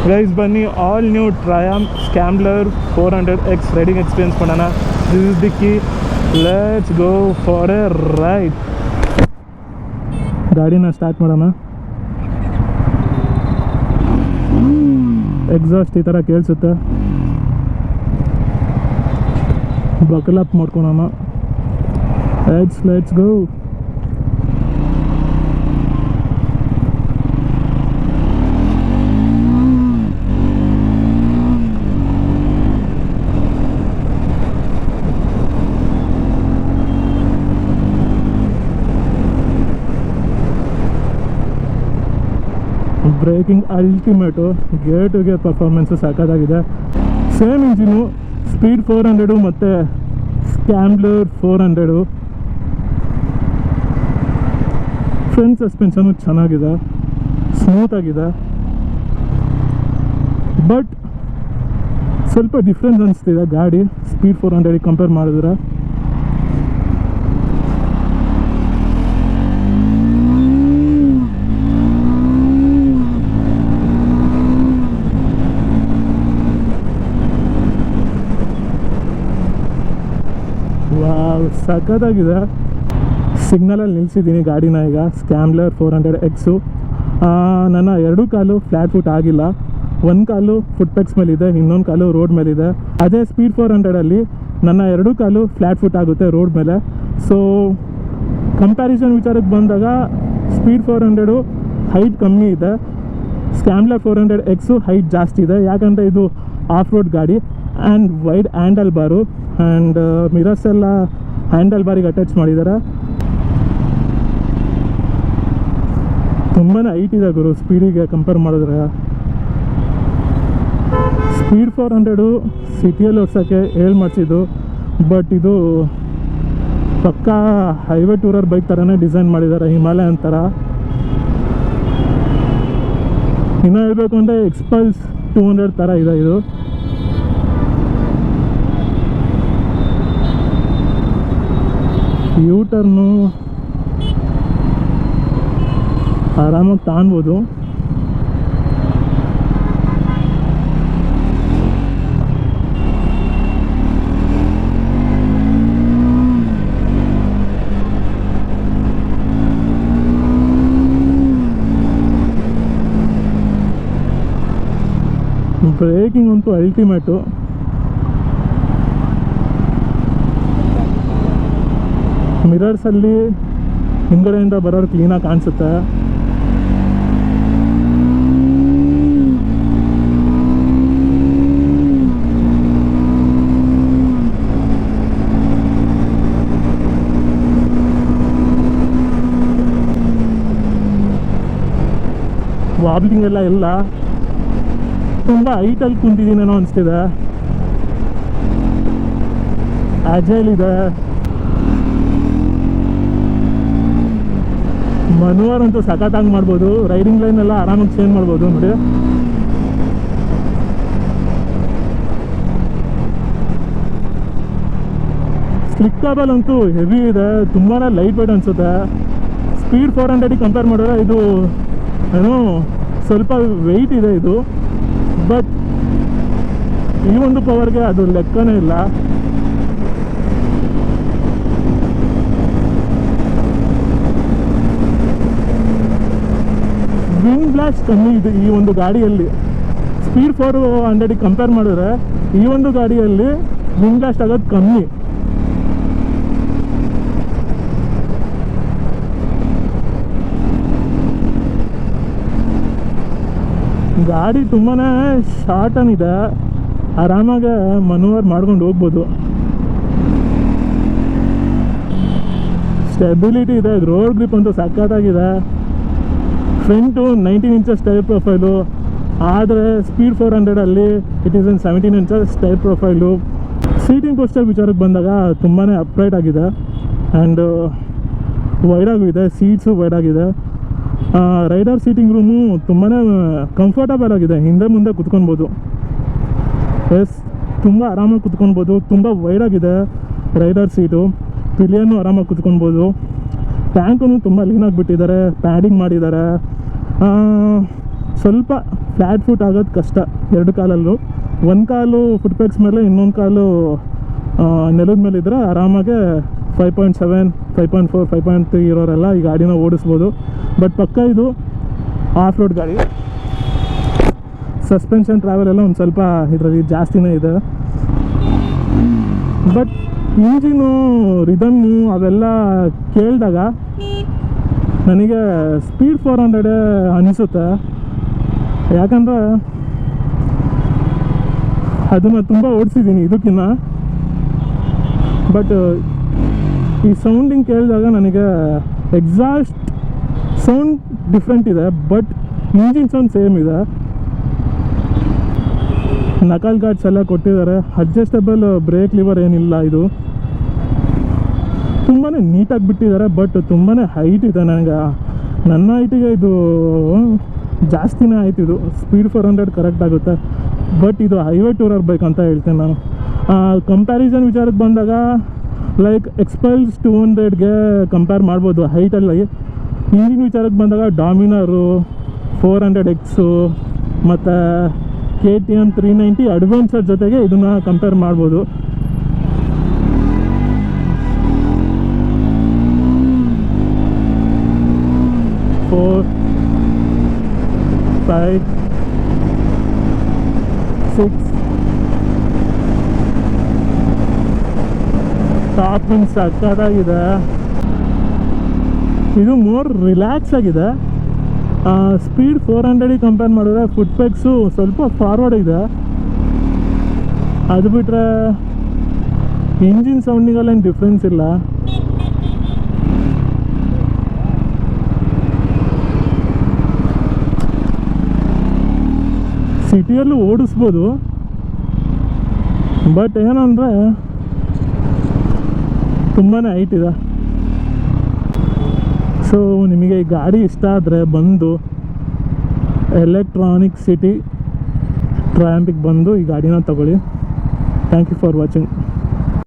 Guys ಬನ್ನಿ all new Triumph Scrambler 400X riding experience ಮಾಡೋಣ. This is the key, let's go for a ride. ಗಾಡಿನ start ಮಾಡೋಣ. Exhaust ಈ ಥರ ಕೇಳಿಸುತ್ತೆ. ಬಕಲ್ ಅಪ್ ಮಾಡ್ಕೊಳೋಣ. Let's go. Braking ultimate, gear to gear performance ಸಾಕಾಗಿದೆ. Same engine, Speed 400 ಮತ್ತು ಸ್ಕ್ಯಾಂಬ್ಲರ್ 400. Front suspension ಚೆನ್ನಾಗಿದೆ, ಸ್ಮೂತಾಗಿದೆ. ಬಟ್ ಸ್ವಲ್ಪ ಡಿಫ್ರೆನ್ಸ್ ಅನಿಸ್ತಿದೆ ಗಾಡಿ ಸ್ಪೀಡ್ 400ಗೆ ಕಂಪೇರ್ ಮಾಡಿದ್ರೆ. ಸಖತ್ತಾಗಿದೆ. ಸಿಗ್ನಲಲ್ಲಿ ನಿಲ್ಲಿಸಿದ್ದೀನಿ ಗಾಡಿನ ಈಗ. ಸ್ಕ್ಯಾಂಬ್ಲರ್ 400X. ನನ್ನ 2 ಕಾಲು ಫ್ಲ್ಯಾಟ್ ಫುಟ್ ಆಗಿಲ್ಲ. ಒಂದು ಕಾಲು ಫುಟ್ ಪೆಕ್ಸ್ ಮೇಲಿದೆ, ಇನ್ನೊಂದು ಕಾಲು ರೋಡ್ ಮೇಲಿದೆ. ಅದೇ ಸ್ಪೀಡ್ 400ಅಲ್ಲಿ ನನ್ನ 2 ಕಾಲು ಫ್ಲ್ಯಾಟ್ ಫುಟ್ ಆಗುತ್ತೆ ರೋಡ್ ಮೇಲೆ. ಸೊ ಕಂಪ್ಯಾರಿಸನ್ ವಿಚಾರಕ್ಕೆ ಬಂದಾಗ ಸ್ಪೀಡ್ 400 ಹೈಟ್ ಕಮ್ಮಿ ಇದೆ, ಸ್ಕ್ಯಾಂಬ್ಲರ್ 400X ಹೈಟ್ ಜಾಸ್ತಿ ಇದೆ. ಯಾಕಂದರೆ ಇದು ಆಫ್ ರೋಡ್ ಗಾಡಿ and wide handle bar and mirrors ಎಲ್ಲ ಹ್ಯಾಂಡಲ್ ಬಾರಿಗೆ ಅಟ್ಯಾಚ್ ಮಾಡಿದ್ದಾರೆ. ತುಂಬಾ ಹೈಟ್ ಇದೆ ಗುರು ಸ್ಪೀಡಿಗೆ ಕಂಪೇರ್ ಮಾಡಿದ್ರೆ. ಸ್ಪೀಡ್ 400 ಸಿಟಿಯಲ್ಲಿ ಓಡಿಸೋಕ್ಕೆ ಮಾಡಿಸಿದ್ದು, ಬಟ್ ಇದು ಪಕ್ಕಾ ಹೈವೇ ಟೂರರ್ ಬೈಕ್ ಥರನೇ ಡಿಸೈನ್ ಮಾಡಿದ್ದಾರೆ, ಹಿಮಾಲಯನ್ ಥರ. ಇನ್ನೂ ಹೇಳಬೇಕು ಅಂದರೆ ಎಕ್ಸ್ಪಲ್ಸ್ 200 ಥರ ಇದೆ ಇದು. ಯೂ ಟರ್ನು ಆರಾಮಾಗಿ ತಾಣ್ಬೋದು. ಬ್ರೇಕಿಂಗ್ ಅಂತೂ ಅಲ್ಟಿಮೇಟು. ಮಿರರ್ಸಲ್ಲಿ ಹಿಂದ್ಗಡೆಯಿಂದ ಬರೋರು ಕ್ಲೀನಾಗಿ ಕಾಣಿಸುತ್ತೆ. ವಾಬ್ಲಿಂಗ್ ಎಲ್ಲ ಇಲ್ಲ. ತುಂಬ ಹೈಟಲ್ಲಿ ಕುಂತಿದ್ದೀನೇನೋ ಅನಿಸ್ತಿದೆ. ಅಜೈಲ್ ಇದೆ. ಮನುವರ್ ಅಂತೂ ಸಖತ್ತಾಗಿ ಮಾಡ್ಬೋದು. ರೈಡಿಂಗ್ ಲೈನ್ ಎಲ್ಲ ಆರಾಮಾಗಿ ಚೇಂಜ್ ಮಾಡ್ಬೋದು ನೋಡಿ. ಸ್ಲಿಕ್ಕಬಲ್ ಅಂತೂ ಹೆವಿ ಇದೆ, ತುಂಬಾ ಲೈಟ್ ವೇಟ್ ಅನಿಸುತ್ತೆ. ಸ್ಪೀಡ್ 400ಗೆ ಕಂಪೇರ್ ಮಾಡಿದ್ರೆ ಇದು ಏನೋ ಸ್ವಲ್ಪ ವೆಯ್ಟ್ ಇದೆ ಇದು, ಬಟ್ ಈ ಒಂದು ಪವರ್ಗೆ ಅದು ಲೆಕ್ಕನೇ ಇಲ್ಲ. ವಿಂಡ್ ಬ್ಲಾಸ್ಟ್ ಕಮ್ಮಿ ಇದೆ ಈ ಒಂದು ಗಾಡಿಯಲ್ಲಿ. ಸ್ಪೀಡ್ 400ಗೆ ಕಂಪೇರ್ ಮಾಡಿದ್ರೆ ಈ ಒಂದು ಗಾಡಿಯಲ್ಲಿ ವಿಂಡ್ ಬ್ಲಾಸ್ಟ್ ಆಗೋದು ಕಮ್ಮಿ. ಗಾಡಿ ತುಂಬಾ ಶಾರ್ಟ್ ಇದೆ, ಆರಾಮಾಗೆ ಮನೂವರ್ ಮಾಡ್ಕೊಂಡು ಹೋಗ್ಬೋದು. ಸ್ಟೆಬಿಲಿಟಿ ಇದೆ, ರೋಡ್ ಗ್ರಿಪ್ ಅಂತೂ ಸಖತ್ತಾಗಿದೆ. ಫ್ರಂಟು 19 ಇಂಚಸ್ ಟೈರ್ ಪ್ರೊಫೈಲು, ಆದರೆ ಸ್ಪೀಡ್ 400ಅಲ್ಲಿ it is in 17 inches tyre profile. Seating posture ವಿಚಾರಕ್ಕೆ ಬಂದಾಗ ತುಂಬಾ ಅಪ್ರೈಟ್ ಆಗಿದೆ ಆ್ಯಂಡ್ ವೈಡಾಗೂ ಇದೆ, ಸೀಟ್ಸು ವೈಡಾಗಿದೆ. ರೈಡರ್ ಸೀಟಿಂಗ್ ರೂಮು ತುಂಬಾ ಕಂಫರ್ಟಬಲ್ ಆಗಿದೆ, ಹಿಂದೆ ಮುಂದೆ ಕುತ್ಕೊಳ್ಬೋದು. ಎಸ್, ತುಂಬ ಆರಾಮಾಗಿ ಕುತ್ಕೊಳ್ಬೋದು. ತುಂಬ ವೈಡಾಗಿದೆ ರೈಡರ್ ಸೀಟು, ಪಿಲಿಯನ್ನು ಆರಾಮಾಗಿ ಕುತ್ಕೊಳ್ಬೋದು. ಟ್ಯಾಂಕನ್ನು ತುಂಬ ಲೀನಾಗಿ ಬಿಟ್ಟಿದ್ದಾರೆ, ಪ್ಯಾಡಿಂಗ್ ಮಾಡಿದ್ದಾರೆ. ಸ್ವಲ್ಪ ಫ್ಲ್ಯಾಟ್ ಫುಟ್ ಆಗೋದು ಕಷ್ಟ ಎರಡು ಕಾಲಲ್ಲೂ. ಒಂದು ಕಾಲು ಫುಟ್ ಪೆಕ್ಸ್ ಮೇಲೆ, ಇನ್ನೊಂದು ಕಾಲು ನೆಲದ ಮೇಲೆ ಇದ್ದರೆ ಆರಾಮಾಗೆ 5.7, 5.4, 5.3 ಇರೋರೆಲ್ಲ ಈ ಗಾಡಿನ ಓಡಿಸ್ಬೋದು. ಬಟ್ ಪಕ್ಕ ಇದು ಆಫ್ ರೋಡ್ ಗಾಡಿ. ಸಸ್ಪೆನ್ಷನ್ ಟ್ರಾವೆಲ್ ಎಲ್ಲ ಒಂದು ಸ್ವಲ್ಪ ಇದರಲ್ಲಿ ಜಾಸ್ತಿನೇ ಇದೆ. ಬಟ್ ಇಂಜಿನು, ರಿದಮ್ಮು ಅವೆಲ್ಲ ಕೇಳಿದಾಗ ನನಗೆ ಸ್ಪೀಡ್ 400 ಅನಿಸುತ್ತೆ. ಯಾಕಂದರೆ ಅದನ್ನು ತುಂಬ ಓಡಿಸಿದ್ದೀನಿ ಇದಕ್ಕಿಂತ. ಬಟ್ ಈ ಸೌಂಡಿಂಗ್ ಕೇಳಿದಾಗ ನನಗೆ ಎಕ್ಸಾಸ್ಟ್ ಸೌಂಡ್ ಡಿಫ್ರೆಂಟ್ ಇದೆ, ಬಟ್ ಇಂಜಿನ್ ಸೌಂಡ್ ಸೇಮ್ ಇದೆ. ನಕಲ್ ಗಾರ್ಡ್ಸ್ ಎಲ್ಲ ಕೊಟ್ಟಿದ್ದಾರೆ. ಅಡ್ಜಸ್ಟಬಲ್ ಬ್ರೇಕ್ ಲಿವರ್ ಏನಿಲ್ಲ. ಇದು ತುಂಬಾ ನೀಟಾಗಿ ಬಿಟ್ಟಿದ್ದಾರೆ. ಬಟ್ ತುಂಬಾ ಹೈಟ್ ಇದೆ. ನನಗೆ ನನ್ನ ಹೈಟಿಗೆ ಇದು ಜಾಸ್ತಿನೇ ಆಯ್ತು. ಇದು ಸ್ಪೀಡ್ 400 ಕರೆಕ್ಟ್ ಆಗುತ್ತೆ. ಬಟ್ ಇದು ಹೈವೇ ಟೂರರ್ ಬೈಕ್ ಅಂತ ಹೇಳ್ತೇನೆ ನಾನು. ಕಂಪ್ಯಾರಿಸನ್ ವಿಚಾರಕ್ಕೆ ಬಂದಾಗ ಲೈಕ್ ಎಕ್ಸ್ಪಲ್ಸ್ 200ಗೆ ಕಂಪೇರ್ ಮಾಡ್ಬೋದು ಹೈಟಲ್ಲಿ. ಇಂಜಿನ್ ವಿಚಾರಕ್ಕೆ ಬಂದಾಗ ಡಾಮಿನರು 400X ಮತ್ತು KTM 390 ಅಡ್ವೆಂಚರ್ ಜೊತೆಗೆ ಇದನ್ನು ಕಂಪೇರ್ ಮಾಡ್ಬೋದು. ಫೋರ್ 5 6 ಟಾಪಿಂಗ್ ಸಕ್ಕತ್ತಾಗಿದೆ. ಇದು ಮೋರ್ ರಿಲ್ಯಾಕ್ಸ್ ಆಗಿದೆ. ಸ್ಪೀಡ್ 400ಗೆ ಕಂಪೇರ್ ಮಾಡಿದ್ರೆ ಫುಟ್ ಪೆಕ್ಸು ಸ್ವಲ್ಪ ಫಾರ್ವರ್ಡ್ ಇದೆ. ಅದು ಬಿಟ್ಟರೆ ಇಂಜಿನ್ ಸೌಂಡಿಗೆಲ್ಲ ಏನು ಡಿಫ್ರೆನ್ಸ್ ಇಲ್ಲ. ಸಿಟಿಯಲ್ಲೂ ಓಡಿಸ್ಬೋದು. ಬಟ್ ಏನಂದರೆ ತುಂಬಾ ಹೈಟ್ ಇದೆ. ಸೊ ನಿಮಗೆ ಈ ಗಾಡಿ ಇಷ್ಟ ಆದರೆ ಬಂದು ಎಲೆಕ್ಟ್ರಾನಿಕ್ ಸಿಟಿ ಟ್ರಯಾಂಪಿಗೆ ಬಂದು ಈ ಗಾಡಿನ ತಗೊಳ್ಳಿ. Thank you for watching.